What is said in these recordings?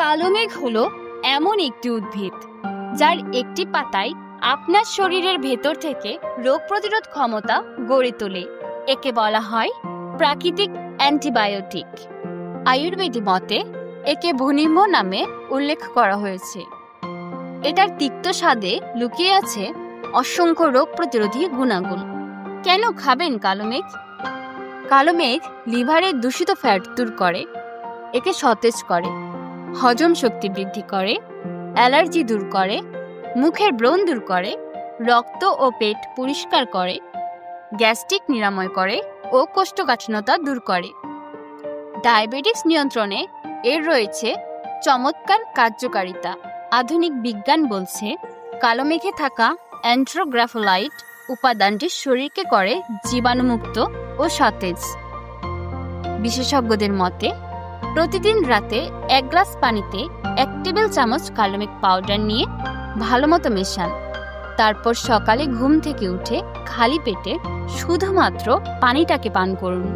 কালো মেঘ হলো এমন একটি উদ্ভিদ যার একটি পাতায় আপনার শরীরের ভেতর থেকে রোগ প্রতিরোধ ক্ষমতা গড়ে তোলে। একে বলা হয় প্রাকৃতিক অ্যান্টিবায়োটিক। আয়ুর্বেদিক মতে একে ভূনিম্ব নামে উল্লেখ করা হয়েছে। এটার তিক্ত স্বাদে লুকিয়ে আছে অসংখ্য রোগ প্রতিরোধী গুণাগুণ। কেন খাবেন কালো মেঘ? কালো মেঘ লিভারের দূষিত ফ্যাট দূর করে, একে সতেজ করে, হজম শক্তি বৃদ্ধি করে, অ্যালার্জি দূর করে, মুখের ব্রণ দূর করে, রক্ত ও পেট পরিষ্কার করে, গ্যাস্ট্রিক নিরাময় করে ও কোষ্ঠকাঠিন্যতা দূর করে। ডায়াবেটিস নিয়ন্ত্রণে এর রয়েছে চমৎকার কার্যকারিতা। আধুনিক বিজ্ঞান বলছে কালো মেঘে থাকা অ্যান্থ্রোগ্রাফোলাইট উপাদানটি শরীরকে করে জীবাণুমুক্ত ও সতেজ। বিশেষজ্ঞদের মতে প্রতিদিন রাতে 1 গ্লাস পানিতে 1 টেবিল চামচ কালো মেঘ পাউডার নিয়ে ভালো মতো মেশান। তারপর সকালে ঘুম থেকে উঠে খালি পেটে শুধুমাত্র পানিটাকে পান করুন।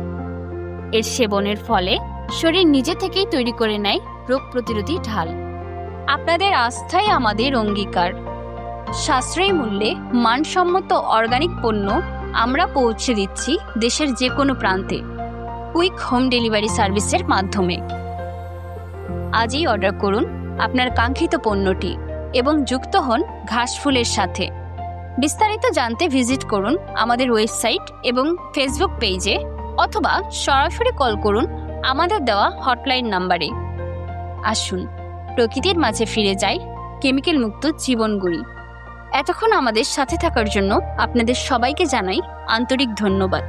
এর সেবনের ফলে শরীর নিজে থেকেই তৈরি করে নেয় রোগ প্রতিরোধী ঢাল। আপনাদের আস্থাই আমাদের অঙ্গীকার। সাশ্রয়ী মূল্যে মানসম্মত অর্গানিক পণ্য আমরা পৌঁছে দিচ্ছি দেশের যে কোনো প্রান্তে কুইক হোম ডেলিভারি সার্ভিসের মাধ্যমে। আজই অর্ডার করুন আপনার কাঙ্ক্ষিত পণ্যটি এবং যুক্ত হন ঘাসফুলের সাথে। বিস্তারিত জানতে ভিজিট করুন আমাদের ওয়েবসাইট এবং ফেসবুক পেজে, অথবা সরাসরি কল করুন আমাদের দেওয়া হটলাইন নাম্বারে। আসুন প্রকৃতির মাঝে ফিরে যাই, কেমিক্যাল মুক্ত জীবন গড়ি। এতক্ষণ আমাদের সাথে থাকার জন্য আপনাদের সবাইকে জানাই আন্তরিক ধন্যবাদ।